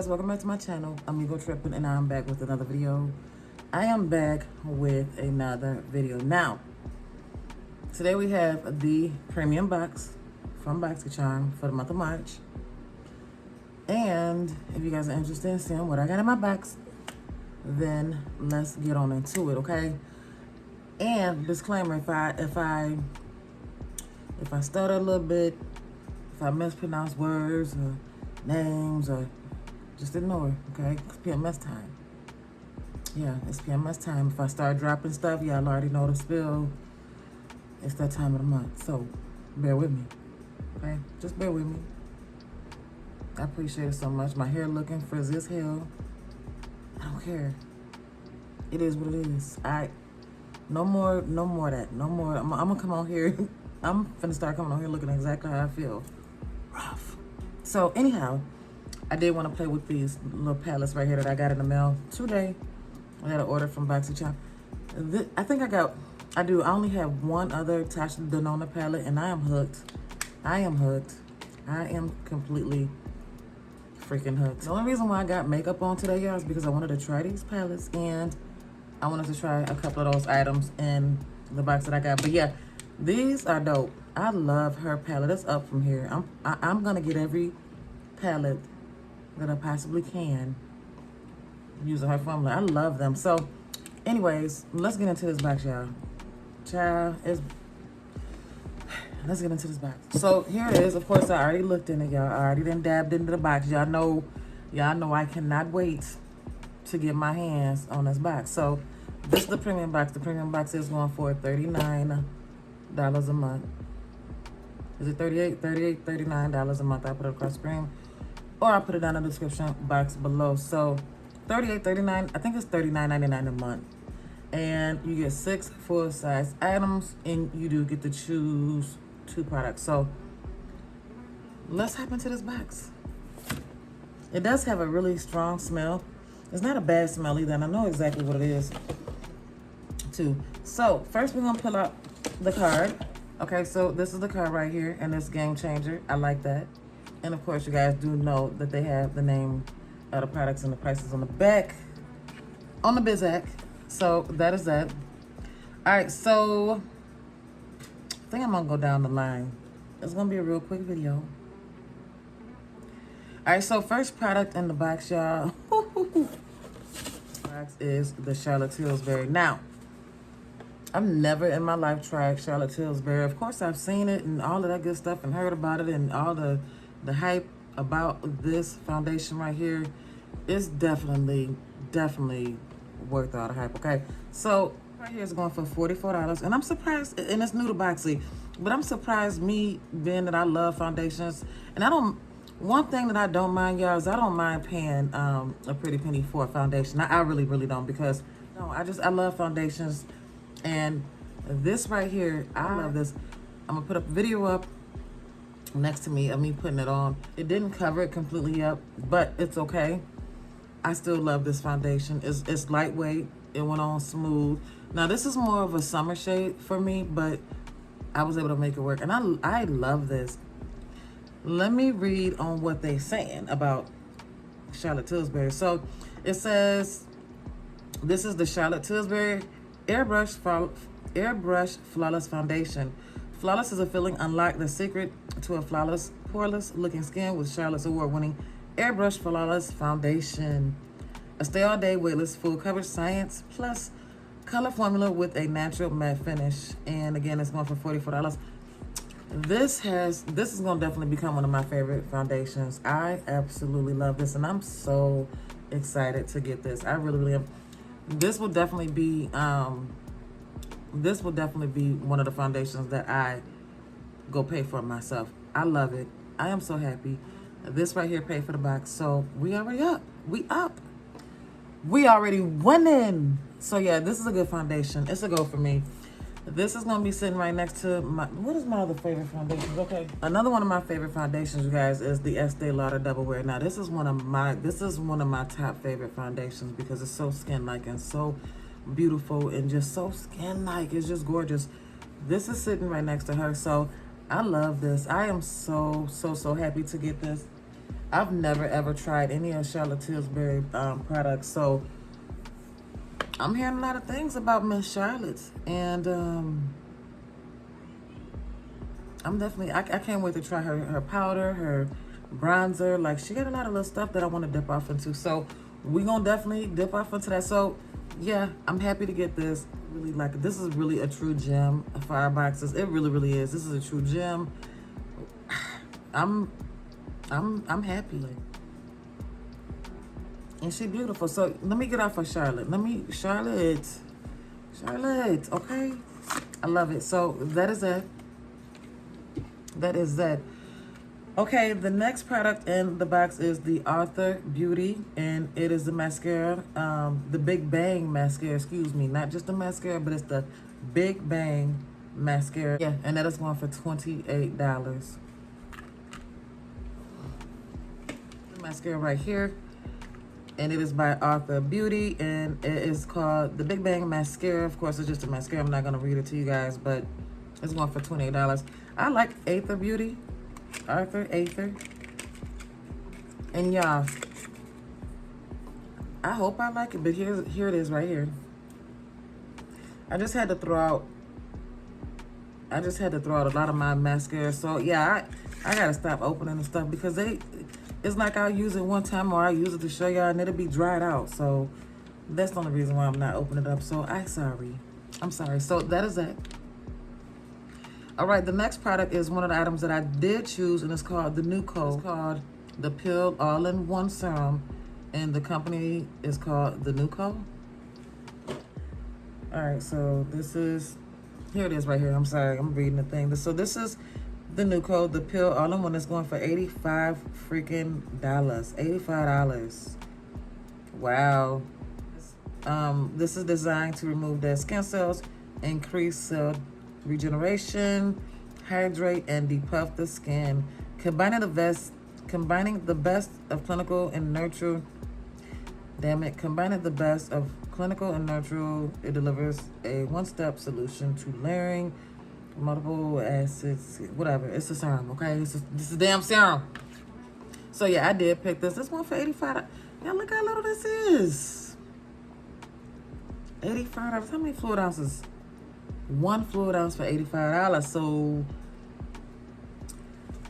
guys, welcome back to my channel. I'm Ego Trippin' and I'm back with another video. I am back with another video. Now, today we have the premium box from Boxycharm for the month of March. And if you guys are interested in seeing what I got in my box, then let's get on into it, okay? And disclaimer, if I stutter a little bit, if I mispronounce words or names, or just ignore, okay? It's PMS time. Yeah, it's PMS time. If I start dropping stuff, y'all already know the spill. It's that time of the month, so bear with me, okay? Just bear with me. I appreciate it so much. My hair looking frizzy as hell. I don't care. It is what it is. No more of that. No more. I'm gonna come on here. I'm finna start coming on here looking exactly how I feel. Rough. So anyhow, I did want to play with these little palettes right here that I got in the mail today. I got an order from Boxycharm. I only have one other Tasha Denona palette, and I am hooked. I am completely freaking hooked. The only reason why I got makeup on today, y'all, is because I wanted to try these palettes, and I wanted to try a couple of those items in the box that I got. But yeah, these are dope. I love her palette. It's up from here. I'm gonna get every palette that I possibly can using her formula. I love them. So anyways, let's get into this box, y'all. Let's get into this box. So here it is. Of course, I already looked in it, y'all. I already done dabbed into the box. Y'all know I cannot wait to get my hands on this box. So this is the premium box. The premium box is going for $39 a month. Is it $38, $39 a month? I put it across the screen, or I'll put it down in the description box below. So $38, $39, I think it's $39.99 a month. And you get 6 full-size items, and you do get to choose 2 products. So let's hop into this box. It does have a really strong smell. It's not a bad smell either, and I know exactly what it is too. So first we're gonna pull out the card. Okay, so this is the card right here, and it's Game Changer. I like that. And of course, you guys do know that they have the name of the products and the prices on the back, on the Bizac. So that is that. All right, so I think I'm gonna go down the line. It's gonna be a real quick video. All right, so first product in the box, y'all. Box is the Charlotte Tilbury. Now, I've never in my life tried Charlotte Tilbury. Of course, I've seen it and all of that good stuff and heard about it and all the hype about this foundation right here. Is definitely worth all the hype, okay? So right here is going for $44, and I'm surprised, and it's new to Boxy, but I'm surprised, me being that I love foundations, and one thing that I don't mind, y'all, is I don't mind paying a pretty penny for a foundation. I really don't, because I love foundations. And this right here, I love this. I'm gonna put a video up next to me of me putting it on. It didn't cover it completely up, but it's okay. I still love this foundation. It's lightweight. It went on smooth. Now this is more of a summer shade for me, but I was able to make it work, and I love this. Let me read on what they're saying about Charlotte Tilbury. So it says, this is the Charlotte Tilbury Airbrush Flawless Foundation. Flawless is a feeling. Unlock the secret to a flawless, poreless looking skin with Charlotte's award-winning Airbrush Flawless Foundation. A stay all day, weightless, full coverage science plus color formula with a natural matte finish. And again, it's going for $44. This is gonna definitely become one of my favorite foundations. I absolutely love this, and I'm so excited to get this. I really am. This will definitely be one of the foundations that I go pay for myself. I love it. I am so happy. This right here paid for the box, so we already up. We already winning. So yeah, this is a good foundation. It's a go for me. This is gonna be sitting right next to what is my other favorite foundations? Okay, another one of my favorite foundations, you guys, is the Estee Lauder Double Wear. Now this is one of my top favorite foundations because it's so skin-like and so beautiful and just so skin-like. It's just gorgeous. This is sitting right next to her, so I love this. I am so happy to get this. I've never ever tried any of Charlotte Tilbury products, so I'm hearing a lot of things about Miss Charlotte, and I'm definitely, I can't wait to try her powder, her bronzer. Like, she got a lot of little stuff that I want to dip off into. So we're going to definitely dip off into that. So yeah, I'm happy to get this. Really like it. This is really a true gem. Fireboxes. It really, really is. This is a true gem. I'm happy. And she beautiful. So let me get off of Charlotte. Charlotte, okay? I love it. So that is it. That is that. Okay, the next product in the box is the Arthur Beauty, and it is the mascara, the Big Bang mascara, excuse me. Not just the mascara, but it's the Big Bang mascara. Yeah, and that is going for $28. The mascara right here, and it is by Arthur Beauty, and it is called the Big Bang mascara. Of course, it's just a mascara. I'm not going to read it to you guys, but it's going for $28. I like Arthur Beauty. Arthur. And y'all, I hope I like it, but here it is right here. I just had to throw out a lot of my mascara. So yeah, I gotta stop opening the stuff because it's like I'll use it one time or I'll use it to show y'all and it'll be dried out. So that's the only reason why I'm not opening it up. So I'm sorry. So that is that. All right, the next product is one of the items that I did choose, and it's called the Nuco. It's called the Pill All-in-One Serum, and the company is called the Nuco. All right, so this is, here it is right here. I'm sorry, I'm reading the thing. So this is the Nuco, the Pill All-in-One. Is going for $85 freaking dollars. $85. Wow. This is designed to remove dead skin cells, increase cell regeneration, hydrate, and depuff the skin, combining the best of clinical and natural. Combining the best of clinical and natural, it delivers a one-step solution to layering multiple acids. Whatever, it's a serum. Okay, this is a damn serum. So yeah, I did pick this. This one for $85. Yeah, look how little this is. $85. How many fluid ounces? One fluid ounce for $85. So,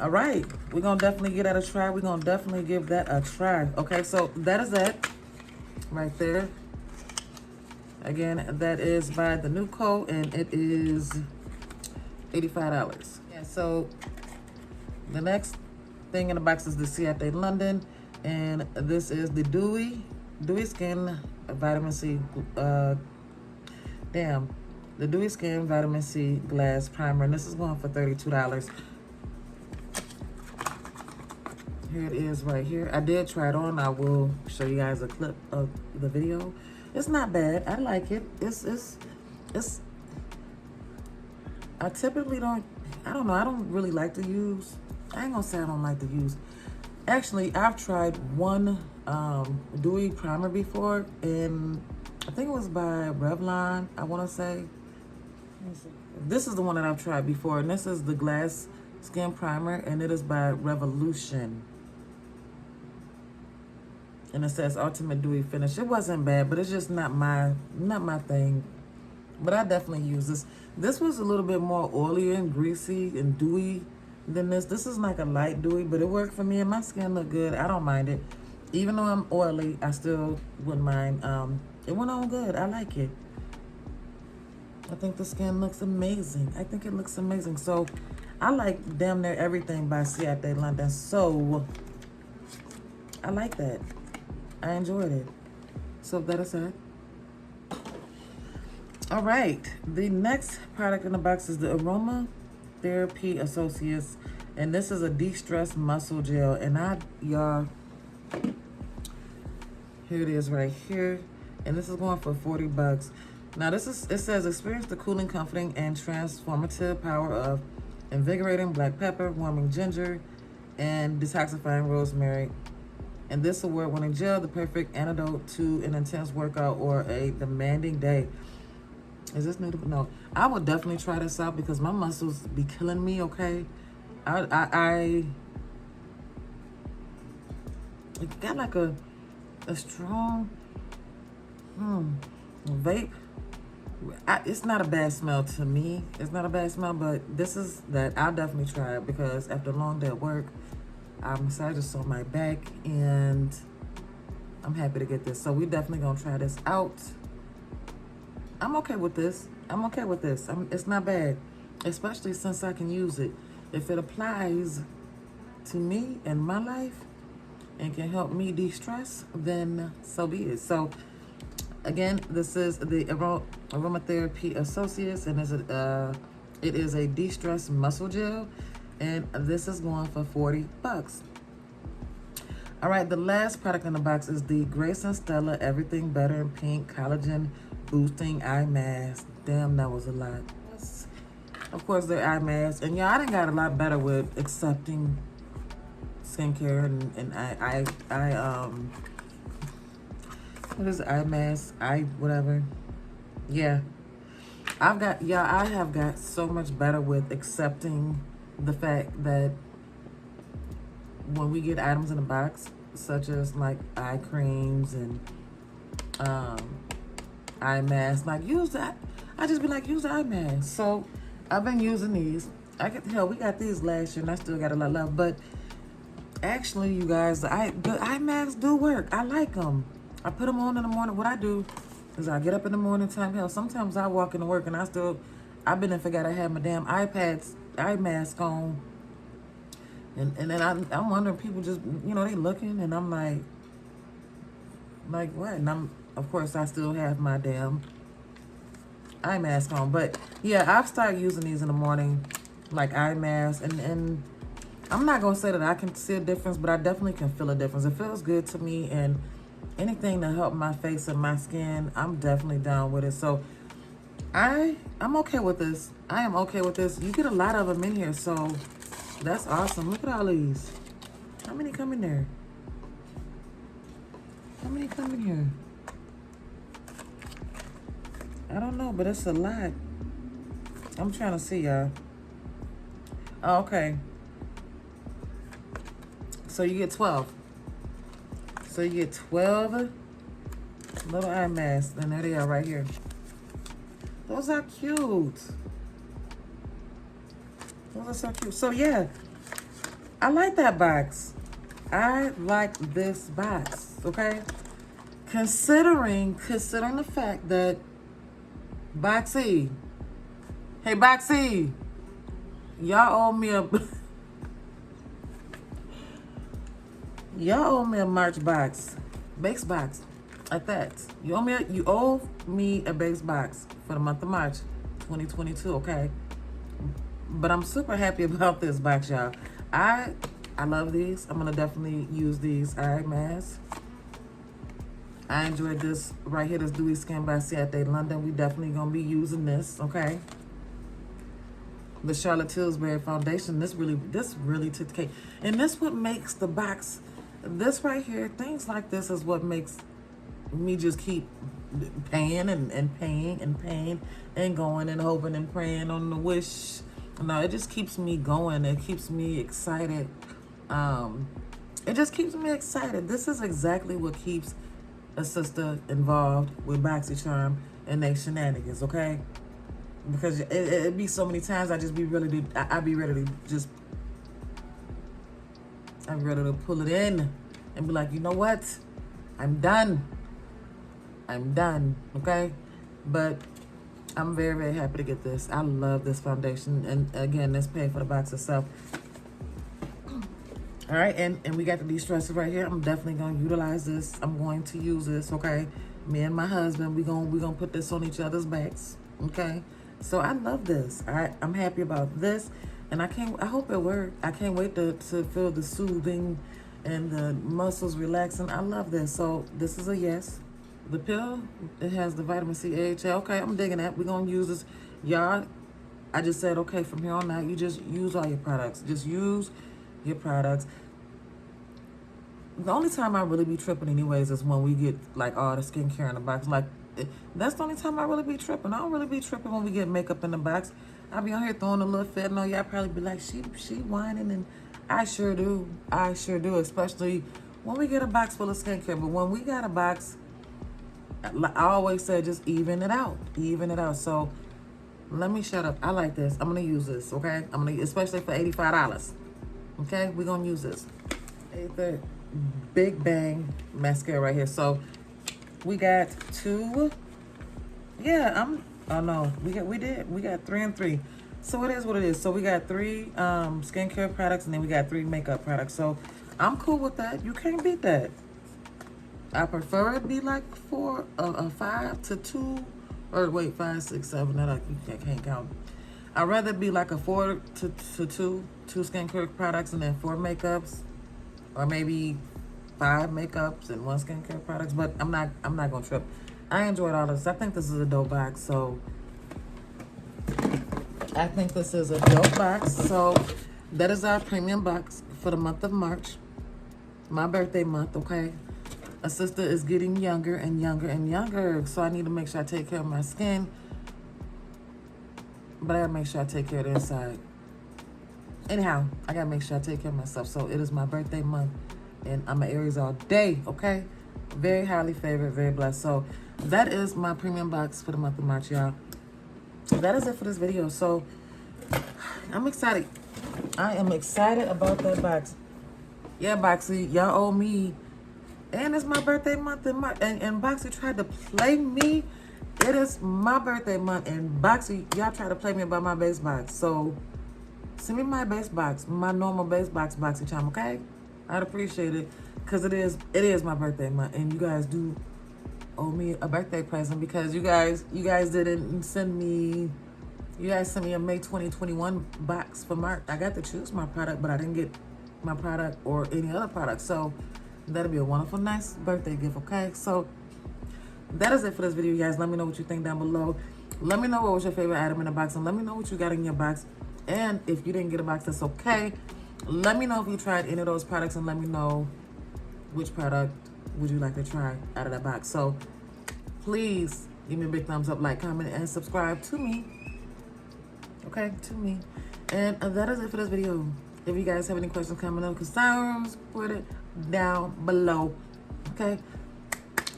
all right, we're gonna definitely give that a try. We're gonna definitely give that a try. Okay, so that is that right there. Again, that is by the Nuco, and it is $85. Yeah. So the next thing in the box is the Ciate London, and this is the Dewy Skin Vitamin C. The Dewy Skin Vitamin C Glass Primer, and this is going for $32. Here it is right here. I did try it on. I will show you guys a clip of the video. It's not bad. I like it. It's I typically don't know. I don't really like to use. I ain't gonna say I don't like to use. Actually, I've tried one Dewy primer before, and I think it was by Revlon, I want to say. This is the one that I've tried before, and this is the Glass Skin Primer, and it is by Revolution. And it says Ultimate Dewy Finish. It wasn't bad, but it's just not my thing. But I definitely use this. This was a little bit more oily and greasy and dewy than this. This is like a light dewy, but it worked for me, and my skin looked good. I don't mind it. Even though I'm oily, I still wouldn't mind. It went on good. I like it. I think the skin looks amazing. I think it looks amazing. So I like damn near everything by Ciate London. So I like that. I enjoyed it. So that is it. All right. The next product in the box is the Aroma Therapy Associates. And this is a de-stress muscle gel. And y'all, here it is right here. And this is going for $40. Now it says experience the cooling, comforting, and transformative power of invigorating black pepper, warming ginger, and detoxifying rosemary. And this award-winning gel, the perfect antidote to an intense workout or a demanding day. Is this new to, no. I would definitely try this out because my muscles be killing me, okay? It got like a strong vape. It's not a bad smell to me. It's not a bad smell, but this is that I'll definitely try it because after a long day at work, I massages on my back and I'm happy to get this. So we definitely gonna try this out. I'm okay with this. I'm okay with this. It's not bad, especially since I can use it. If it applies to me and my life and can help me de-stress, then so be it. So again, this is the Aromatherapy Associates, and it is a de-stress muscle gel, and this is going for $40. All right, the last product in the box is the Grace and Stella Everything Better in Pink Collagen Boosting Eye Mask. Damn, that was a lot. Of course, they're eye masks, and yeah, I done got a lot better with accepting skincare and what is it, eye mask, whatever. Yeah, I have got so much better with accepting the fact that when we get items in a box, such as like eye creams and eye masks, like use that. I just be like, use the eye mask. So I've been using these. We got these last year and I still got a lot left. But actually, you guys, the eye masks do work. I like them. I put them on in the morning. What I do is I get up in the morning time. Hell, sometimes I walk into work and I've been and forgot I had my damn eye mask on. And then I'm wondering, people just, they looking, and I'm like what? And of course, I still have my damn eye mask on. But yeah, I've started using these in the morning, like eye masks, and I'm not gonna say that I can see a difference, but I definitely can feel a difference. It feels good to me, and anything to help my face and my skin, I'm definitely down with it. So I'm okay with this. I am okay with this. You get a lot of them in here, so that's awesome. Look at all these. How many come in there? How many come in here? I don't know, but it's a lot. I'm trying to see, y'all. Oh, okay. So you get 12. So you get 12 little eye masks. And there they are right here. Those are cute. Those are so cute. So yeah, I like that box. I like this box, okay? Considering the fact that Boxy, hey Boxy, y'all owe me a March base box, like that. You owe me a base box for the month of March 2022, okay? But I'm super happy about this box, y'all. I love these. I'm gonna definitely use these eye masks. I enjoyed this right here, this Dewy Skin by Ciate London. We definitely gonna be using this, okay? The Charlotte Tilbury Foundation. This really took the cake. And this what makes the box, this right here, things like this is what makes me just keep paying and paying and paying and going and hoping and praying on the wish. No, it just keeps me going. It keeps me excited. It just keeps me excited. This is exactly what keeps a sister involved with Boxycharm and they shenanigans, okay? Because it be so many times I just be ready to, I be ready to just, I'm ready to pull it in and be like, you know what? I'm done, okay? But I'm very, very happy to get this. I love this foundation. And again, this paid for the box itself. All right, and we got the de-stressor right here. I'm definitely gonna utilize this. I'm going to use this, okay? Me and my husband, we gonna put this on each other's backs, okay? So I love this. All right, I'm happy about this, and I hope it works. I can't wait to feel the soothing and the muscles relaxing. I love this. So this is a yes. The pill, it has the vitamin C, AHA. Okay, I'm digging that. We're gonna use this, y'all. I just said, okay, from here on out, you just use all your products. Just use your products. The only time I really be tripping anyways is when we get like all the skincare in the box. Like that's the only time I really be tripping. I don't really be tripping when we get makeup in the box. I be on here throwing a little fit. Y'all probably be like, she whining, and I sure do. Especially when we get a box full of skincare, but when we got a box, I always say just even it out. Even it out. So let me shut up. I like this. I'm gonna use this, okay? Especially for $85. Okay, we're gonna use this. The Big Bang mascara right here. So we got two. Yeah, oh no, we got 3 and 3. So it is what it is. So we got 3 skincare products, and then we got 3 makeup products. So I'm cool with that. You can't beat that. I prefer it be like 5 to 2, or wait, 5, 6, 7. I can't count. I'd rather be like a 4 to 2 skincare products, and then 4 makeups, or maybe 5 makeups and 1 skincare products. But I'm not gonna trip. I enjoyed all this. I think this is a dope box. So I think this is a dope box. So that is our premium box for the month of March, my birthday month. Okay, a sister is getting younger and younger and younger, so I need to make sure I take care of my skin, but I gotta make sure I take care of the inside. Anyhow, I gotta make sure I take care of myself. So it is my birthday month, and I'm an Aries all day. Okay, very highly favored, very blessed. So that is my premium box for the month of March, y'all. That is it for this video. So I'm excited. I am excited about that box. Yeah, Boxy, y'all owe me. And it's my birthday month in March. And Boxy tried to play me. It is my birthday month, and Boxy, y'all try to play me about my base box. So send me my base box, my normal base box, Boxycharm, okay? I'd appreciate it, because it is my birthday month, and you guys do owe me a birthday present, because you guys didn't send me. You guys sent me a May 2021 box for March. I got to choose my product, but I didn't get my product or any other product. So that'll be a wonderful, nice birthday gift, okay? So that is it for this video, you guys. Let me know what you think down below. Let me know what was your favorite item in the box, and let me know what you got in your box. And if you didn't get a box, that's okay. Let me know if you tried any of those products, and let me know which product would you like to try out of that box. So please give me a big thumbs up, like, comment, and subscribe to me. Okay, to me. And that is it for this video. If you guys have any questions, comment, or concerns, put it down below. Okay?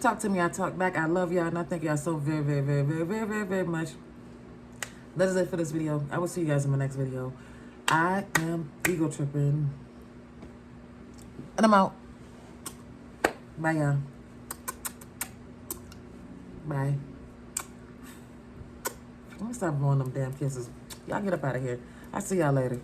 Talk to me, I talk back. I love y'all, and I thank y'all so very, very, very, very, very, very, very much. That is it for this video. I will see you guys in my next video. I am ego tripping. And I'm out. Bye, y'all. Bye. Let me stop blowing them damn kisses. Y'all get up out of here. I'll see y'all later.